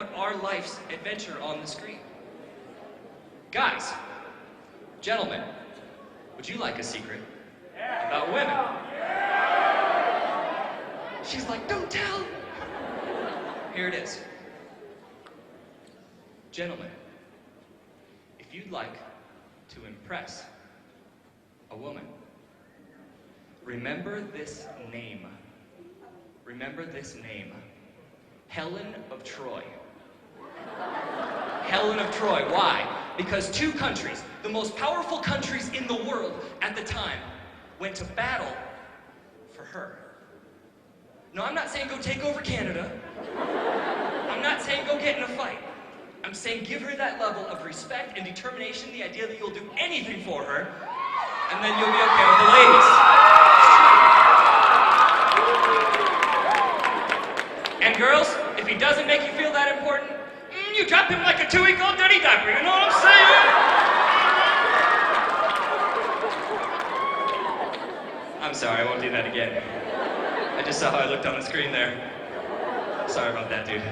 our life's adventure on the screen. Guys, gentlemen, would you like a secret about women? She's like, don't tell. Here it is. Gentlemen, if you'd like to impress a woman, remember this name. Remember this name. Helen of Troy. Helen of Troy. Why? Because two countries, the most powerful countries in the world at the time, went to battle for her. No, I'm not saying go take over Canada. I'm not saying go get in a fight. I'm saying give her that level of respect and determination, the idea that you'll do anything for her, and then you'll be okay with the ladies. And girls, if he doesn't make you feel that important, you drop him like a 2-week-old dirty diaper, you know what I'm saying? I'm sorry, I won't do that again. I just saw how I looked on the screen there. Sorry about that, dude.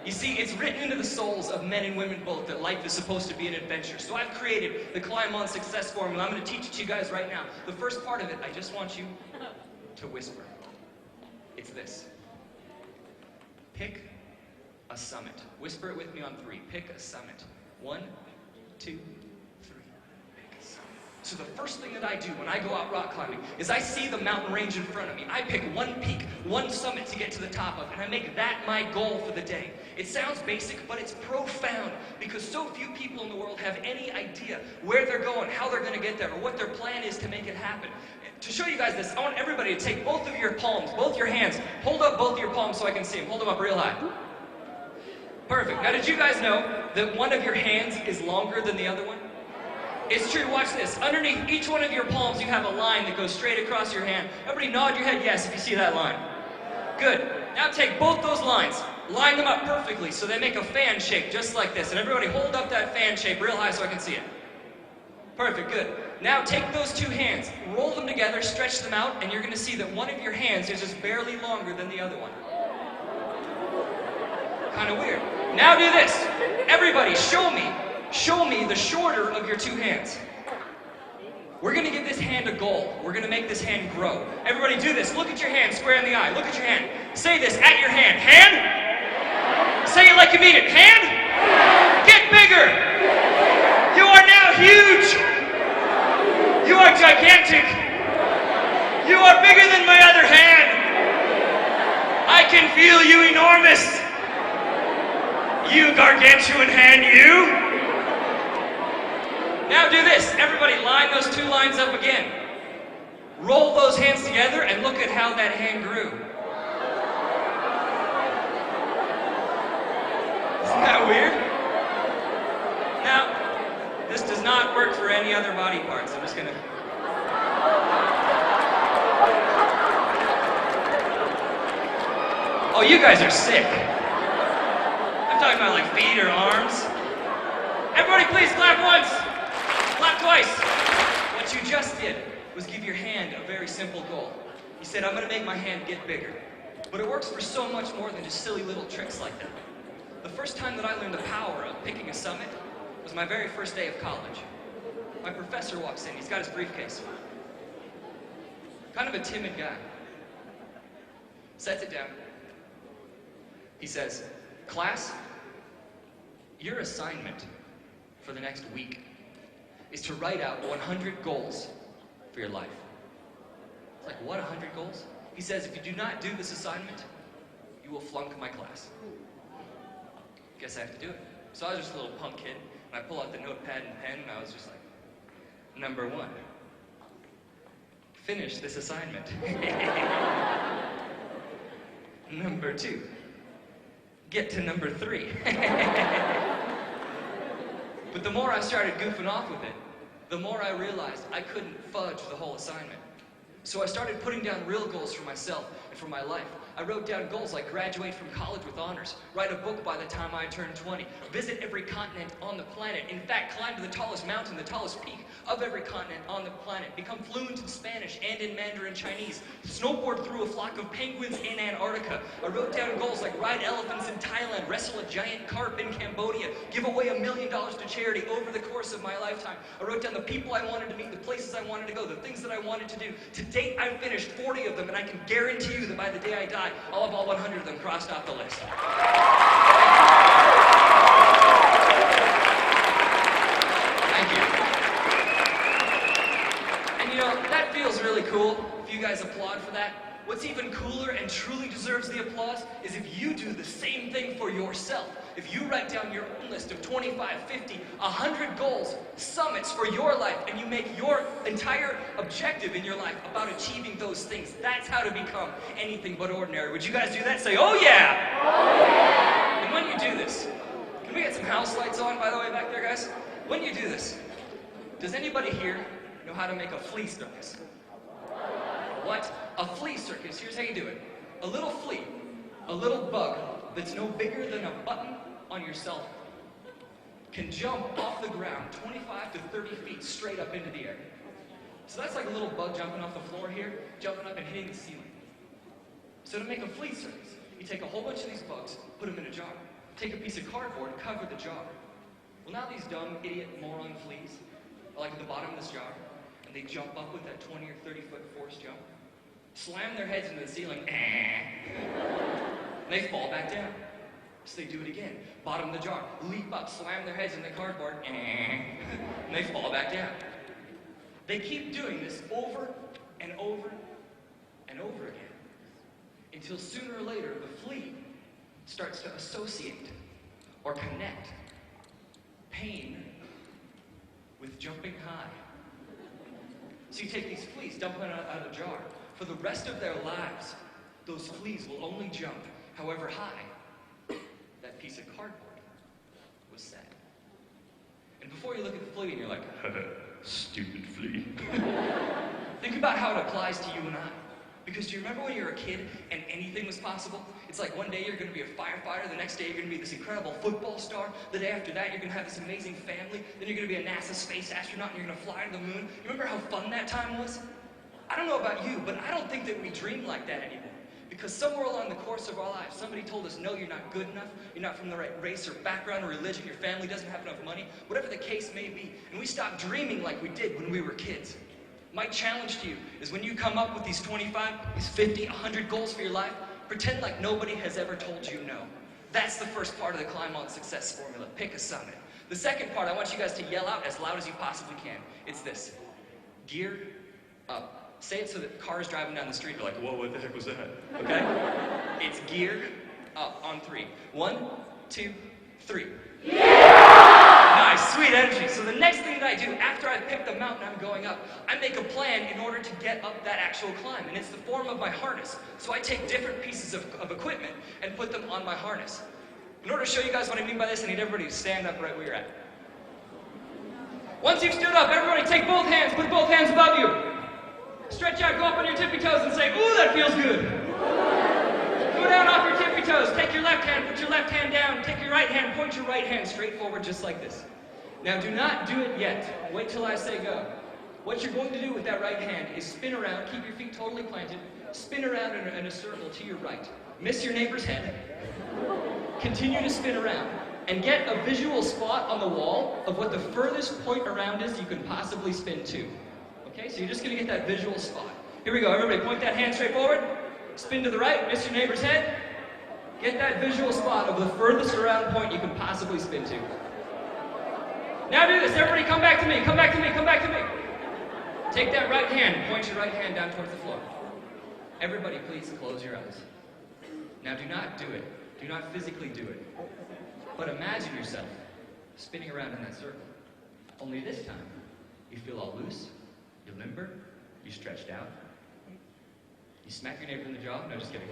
You see, it's written into the souls of men and women both that life is supposed to be an adventure. So I've created the Climb On Success Formula. I'm going to teach it to you guys right now. The first part of it, I just want you to whisper. It's this. Pick a summit. Whisper it with me on 3. Pick a summit. 1, 2, 3. Pick a summit. So the first thing that I do when I go out rock climbing is I see the mountain range in front of me. I pick one peak, one summit to get to the top of, and I make that my goal for the day. It sounds basic, but it's profound because so few people in the world have any idea where they're going, how they're going to get there, or what their plan is to make it happen. To show you guys this, I want everybody to take both of your palms, both your hands, hold up both your palms so I can see them. Hold them up real high. Perfect. Now, did you guys know that one of your hands is longer than the other one? It's true. Watch this. Underneath each one of your palms, you have a line that goes straight across your hand. Everybody nod your head yes if you see that line. Good. Now take both those lines, line them up perfectly so they make a fan shape just like this. And everybody hold up that fan shape real high so I can see it. Perfect. Good. Now take those two hands, roll them together, stretch them out, and you're going to see that one of your hands is just barely longer than the other one. Kind of weird. Now do this. Everybody, show me the shorter of your two hands. We're going to give this hand a goal. We're going to make this hand grow. Everybody do this. Look at your hand square in the eye. Look at your hand. Say this at your hand. Hand. Say it like you mean it. Hand. Get bigger. You are now huge. You are gigantic. You are bigger than my other hand. I can feel you enormous. You gargantuan hand, you. Now do this. Everybody line those two lines up again. Roll those hands together and look at how that hand grew. Isn't that weird? Now, this does not work for any other body parts. I'm just gonna... Oh, you guys are sick. I'm talking about like feet or arms. Everybody please clap once. Clap twice. What you just did was give your hand a very simple goal. You said, I'm going to make my hand get bigger. But it works for so much more than just silly little tricks like that. The first time that I learned the power of picking a summit was my very first day of college. My professor walks in. He's got his briefcase. Kind of a timid guy. Sets it down. He says, class, your assignment for the next week is to write out 100 goals for your life. It's like, what, 100 goals? He says, if you do not do this assignment, you will flunk my class. Guess I have to do it. So I was just a little punk kid, and I pull out the notepad and pen, and I was just like, number 1, finish this assignment. Number 2, get to number 3. But the more I started goofing off with it, the more I realized I couldn't fudge the whole assignment. So I started putting down real goals for myself and for my life. I wrote down goals like graduate from college with honors, write a book by the time I turn 20, visit every continent on the planet, in fact, climb to the tallest mountain, the tallest peak of every continent on the planet, become fluent in Spanish and in Mandarin Chinese, snowboard through a flock of penguins in Antarctica. I wrote down goals like ride elephants in Thailand, wrestle a giant carp in Cambodia, give away $1 million to charity over the course of my lifetime. I wrote down the people I wanted to meet, the places I wanted to go, the things that I wanted to do. To date, I've finished 40 of them, and I can guarantee you that by the day I die, I'll have all 100 of them crossed off the list. Thank you. And you know, that feels really cool if you guys applaud for that. What's even cooler and truly deserves the applause is if you do the same thing for yourself. If you write down your own list of 25, 50, 100 goals, summits for your life, and you make your entire objective in your life about achieving those things, that's how to become anything but ordinary. Would you guys do that? Say, oh yeah! Oh yeah! And when you do this, can we get some house lights on, by the way, back there, guys? When you do this, does anybody here know how to make a flea circus? What? A flea circus. Here's how you do it. A little flea, a little bug that's no bigger than a button on your cell phone can jump off the ground 25 to 30 feet straight up into the air. So that's like a little bug jumping off the floor here, jumping up and hitting the ceiling. So to make a flea circus, you take a whole bunch of these bugs, put them in a jar. Take a piece of cardboard, cover the jar. Well, now these dumb, idiot, moron fleas are like at the bottom of this jar, and they jump up with that 20 or 30 foot force jump, slam their heads into the ceiling, and they fall back down. So they do it again. Bottom of the jar, leap up, slam their heads in the cardboard, and they fall back down. They keep doing this over and over and over again until sooner or later the flea starts to associate or connect pain with jumping high. So you take these fleas, dump them out of the jar. For the rest of their lives, those fleas will only jump however high that piece of cardboard was set. And before you look at the flea and you're like, stupid flea. Think about how it applies to you and I. Because do you remember when you were a kid and anything was possible? It's like one day you're going to be a firefighter, the next day you're going to be this incredible football star, the day after that you're going to have this amazing family, then you're going to be a NASA space astronaut and you're going to fly to the moon. You remember how fun that time was? I don't know about you, but I don't think that we dream like that anymore. Because somewhere along the course of our lives, somebody told us, no, you're not good enough, you're not from the right race or background or religion, your family doesn't have enough money, whatever the case may be, and we stopped dreaming like we did when we were kids. My challenge to you is when you come up with these 25, these 50, 100 goals for your life, pretend like nobody has ever told you no. That's the first part of the Climb On Success formula. Pick a summit. The second part, I want you guys to yell out as loud as you possibly can. It's this. Gear up. Say it so that cars driving down the street are like, whoa, what the heck was that? Okay? It's gear up on 3. 1, 2, 3. Nice, sweet energy. So the next thing that I do after I pick the mountain I'm going up, I make a plan in order to get up that actual climb. And it's the form of my harness. So I take different pieces of equipment and put them on my harness. In order to show you guys what I mean by this, I need everybody to stand up right where you're at. Once you've stood up, everybody take both hands, put both hands above you. Stretch out, go up on your tippy toes and say, ooh, that feels good. Go down off your tippy toes, take your left hand, put your left hand down, take your right hand, point your right hand straight forward just like this. Now do not do it yet. Wait till I say go. What you're going to do with that right hand is spin around, keep your feet totally planted, spin around in a circle to your right. Miss your neighbor's head. Continue to spin around and get a visual spot on the wall of what the furthest point around is you can possibly spin to. Okay, so you're just going to get that visual spot. Here we go, everybody point that hand straight forward, spin to the right, miss your neighbor's head, get that visual spot of the furthest around point you can possibly spin to. Now do this, everybody come back to me, come back to me, come back to me. Take that right hand, point your right hand down towards the floor. Everybody please close your eyes. Now do not do it, do not physically do it, but imagine yourself spinning around in that circle. Only this time, you feel all loose, you're limber, you're stretched out. You smack your neighbor in the jaw? No, just kidding.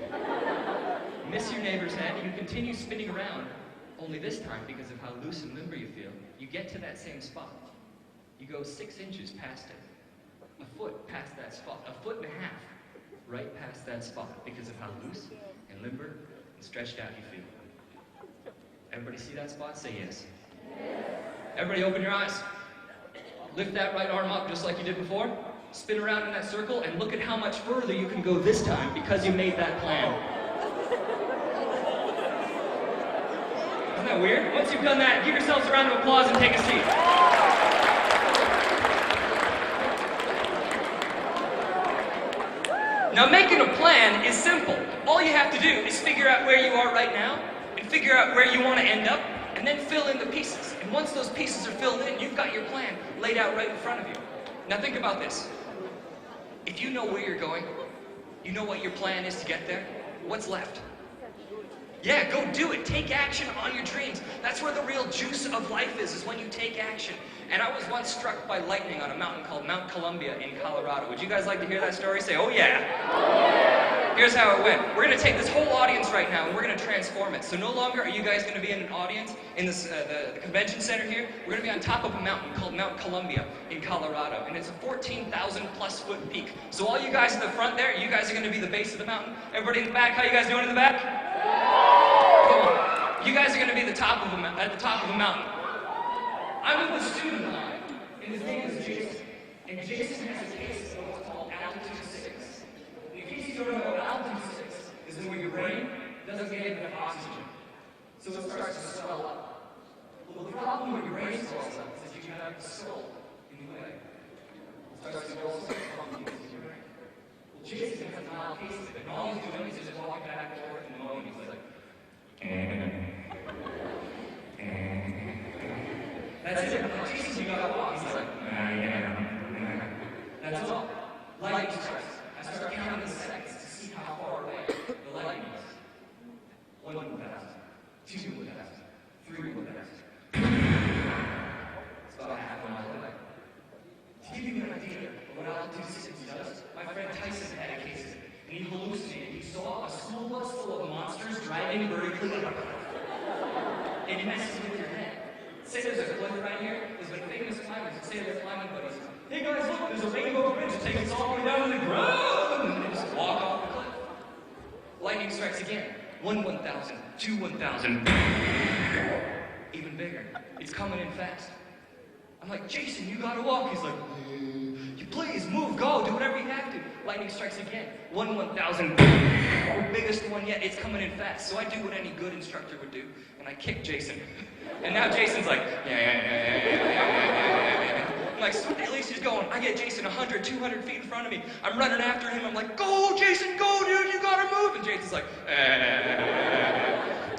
Miss your neighbor's head, you continue spinning around, only this time, because of how loose and limber you feel, you get to that same spot. You go 6 inches past it, a foot past that spot, a foot and a half right past that spot because of how loose and limber and stretched out you feel. Everybody see that spot? Say yes. Everybody open your eyes. Lift that right arm up just like you did before. Spin around in that circle and look at how much further you can go this time because you made that plan. Isn't that weird? Once you've done that, give yourselves a round of applause and take a seat. Now, making a plan is simple. All you have to do is figure out where you are right now and figure out where you want to end up and then fill in the pieces. And once those pieces are filled in, you've got your plan laid out right in front of you. Now, think about this. If you know where you're going, you know what your plan is to get there, what's left? Yeah, go do it. Take action on your dreams. That's where the real juice of life is when you take action. And I was once struck by lightning on a mountain called Mount Columbia in Colorado. Would you guys like to hear that story? Say, oh yeah. Here's how it went. We're going to take this whole audience right now and we're going to transform it. So no longer are you guys going to be in an audience in this, the convention center here. We're going to be on top of a mountain called Mount Columbia in Colorado. And it's a 14,000 plus foot peak. So all you guys at the front there, you guys are going to be the base of the mountain. Everybody in the back, how you guys doing in the back? Cool. You guys are going to be at the top of a mountain. I'm with a student of mine, and his name is Jason. And Jason has a case of what's called altitude sickness. In case you don't know, altitude sickness is when your brain doesn't get enough oxygen. So it starts to swell up. Well, the problem when your brain swells up is that you have a skull in the way. It starts to go so funky in your brain. Well, Jason has a mild case of it, and all he's doing is just walking back and forth in the moment. He's like, that's it. Like, Jason, you gotta walk. He's like, that's all. Lightning strikes. I start counting the seconds to see how far away the lightning is. 1 1,000, 2 1,000, 3 1,000. It's about half a mile away. To give you an idea of what altitude sickness does, my friend Tyson had a case of it, and he hallucinated. He saw a school bus full of monsters driving vertically up. And it messes with your head. Say there's a cliff right here. There's been famous climbers that say they're climbing buddies. Hey guys, look, there's a rainbow bridge that takes us all the way down to the ground. And they just walk off the cliff. Lightning strikes again. 1 1,000, 2 1,000. Even bigger. It's coming in fast. I'm like, Jason, you gotta walk. He's like, you please move, go, do whatever you have to. Lightning strikes again. 1 1,000. The biggest one yet. It's coming in fast. So I do what any good instructor would do, and I kick Jason. And now Jason's like, I'm like, sweet, at least he's going. I get Jason 100, 200 feet in front of me. I'm running after him. I'm like, go, Jason, go, dude, you gotta move. And Jason's like,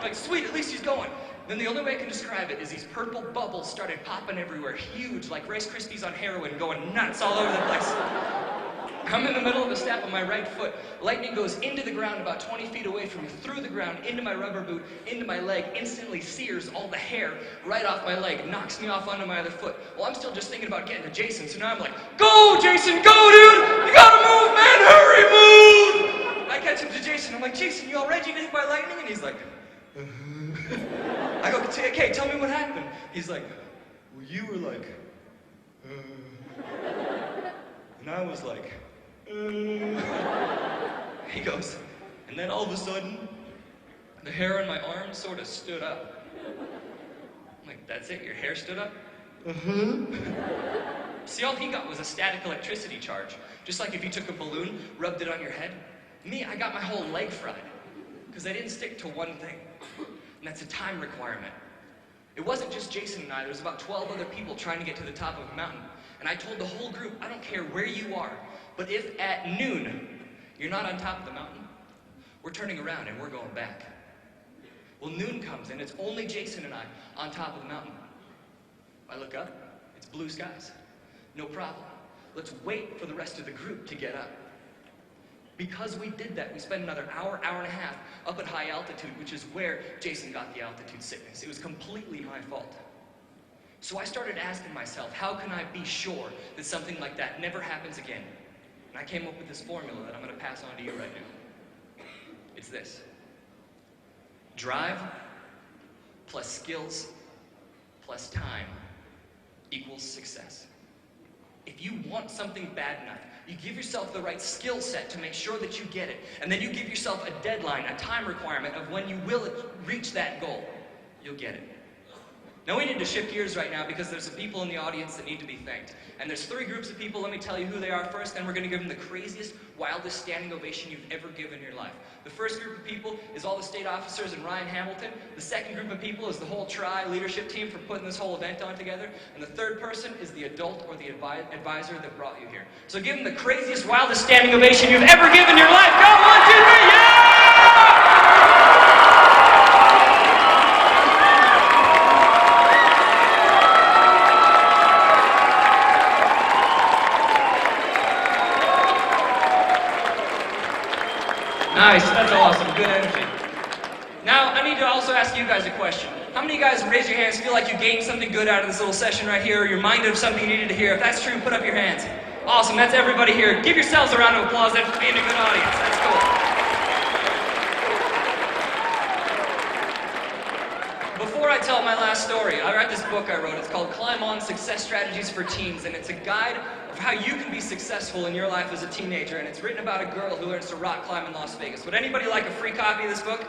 like, sweet, at least he's going. Then the only way I can describe it is these purple bubbles started popping everywhere, huge, like Rice Krispies on heroin, going nuts all over the place. I'm in the middle of a step on my right foot. Lightning goes into the ground about 20 feet away from me, through the ground, into my rubber boot, into my leg, instantly sears all the hair right off my leg, knocks me off onto my other foot. Well, I'm still just thinking about getting to Jason, so now I'm like, go, Jason, go, dude! You gotta move, man, hurry, move! I catch up to Jason, I'm like, Jason, you all ready to get hit by lightning? And he's like, I go, okay, tell me what happened. He's like, well, you were like, and I was like, He goes, and then all of a sudden, the hair on my arm sort of stood up. I'm like, that's it, your hair stood up? See, all he got was a static electricity charge. Just like if you took a balloon, rubbed it on your head. Me, I got my whole leg fried. Because I didn't stick to one thing. And that's a time requirement. It wasn't just Jason and I. There was about 12 other people trying to get to the top of a mountain. And I told the whole group, I don't care where you are, but if at noon you're not on top of the mountain, we're turning around and we're going back. Well, noon comes and it's only Jason and I on top of the mountain. I look up, it's blue skies. No problem. Let's wait for the rest of the group to get up. Because we did that, we spent another hour, hour and a half up at high altitude, which is where Jason got the altitude sickness. It was completely my fault. So I started asking myself, how can I be sure that something like that never happens again? And I came up with this formula that I'm going to pass on to you right now. It's this. Drive plus skills plus time equals success. If you want something bad enough, you give yourself the right skill set to make sure that you get it, and then you give yourself a deadline, a time requirement of when you will reach that goal, you'll get it. Now we need to shift gears right now because there's some people in the audience that need to be thanked. And there's 3 groups of people. Let me tell you who they are first, then we're going to give them the craziest, wildest standing ovation you've ever given in your life. The first group of people is all the state officers and Ryan Hamilton. The second group of people is the whole Tri leadership team for putting this whole event on together. And the third person is the adult or the advisor that brought you here. So give them the craziest, wildest standing ovation you've ever given in your life. Go, 1, 2, 3, yeah! Nice, that's awesome, good energy. Now, I need to also ask you guys a question. How many of you guys, raise your hands, feel like you gained something good out of this little session right here, or you're reminded of something you needed to hear? If that's true, put up your hands. Awesome, that's everybody here. Give yourselves a round of applause then for being a good audience. That's cool. Before I tell my last story, I read this book I wrote. It's called Climb On, Success Strategies for Teens, and it's a guide of how you can be successful in your life as a teenager, and it's written about a girl who learns to rock climb in Las Vegas. Would anybody like a free copy of this book?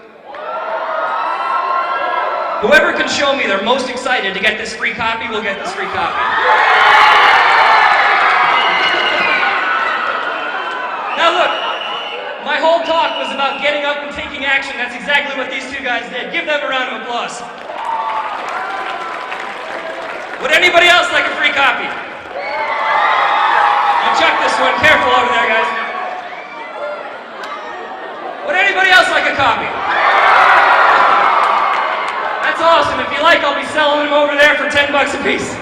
Whoever can show me they're most excited to get this free copy will get this free copy. Now look, my whole talk was about getting up and taking action. That's exactly what these 2 guys did. Give them a round of applause. Would anybody else like a free copy? I'll chuck this one. Careful over there, guys. Would anybody else like a copy? That's awesome. If you like, I'll be selling them over there for $10 a piece.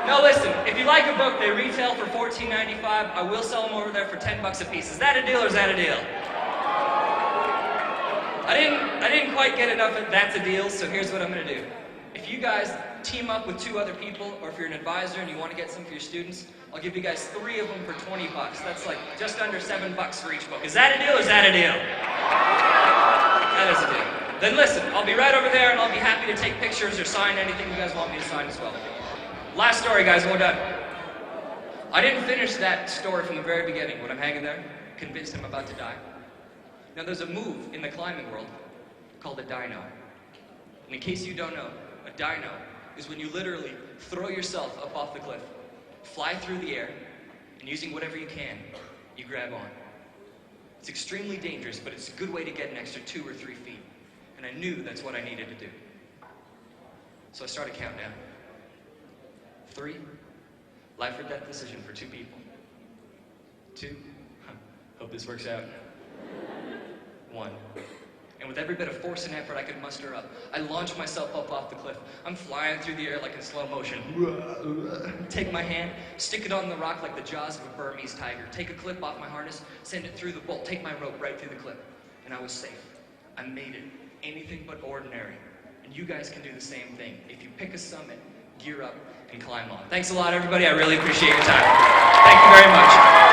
Now listen, if you like a book, they retail for $14.95. I will sell them over there for $10 a piece. Is that a deal or is that a deal? I didn't quite get enough of that's a deal, so here's what I'm going to do. If you guys team up with 2 other people, or if you're an advisor and you want to get some for your students, I'll give you guys 3 of them for $20. That's like just under $7 for each book. Is that a deal or is that a deal? That is a deal. Then listen, I'll be right over there and I'll be happy to take pictures or sign anything you guys want me to sign as well. Last story, guys, and we're done. I didn't finish that story from the very beginning when I'm hanging there, convinced I'm about to die. Now there's a move in the climbing world called a dyno. And in case you don't know, a dyno is when you literally throw yourself up off the cliff, fly through the air, and using whatever you can, you grab on. It's extremely dangerous, but it's a good way to get an extra 2 or 3 feet. And I knew that's what I needed to do. So I started counting down. 3, life or death decision for 2 people. 2, hope this works out. 1. And with every bit of force and effort I could muster up, I launched myself up off the cliff. I'm flying through the air like in slow motion. Take my hand, stick it on the rock like the jaws of a Burmese tiger. Take a clip off my harness, send it through the bolt, take my rope right through the clip. And I was safe. I made it. Anything but ordinary. And you guys can do the same thing. If you pick a summit, gear up, and climb on. Thanks a lot, everybody. I really appreciate your time. Thank you very much.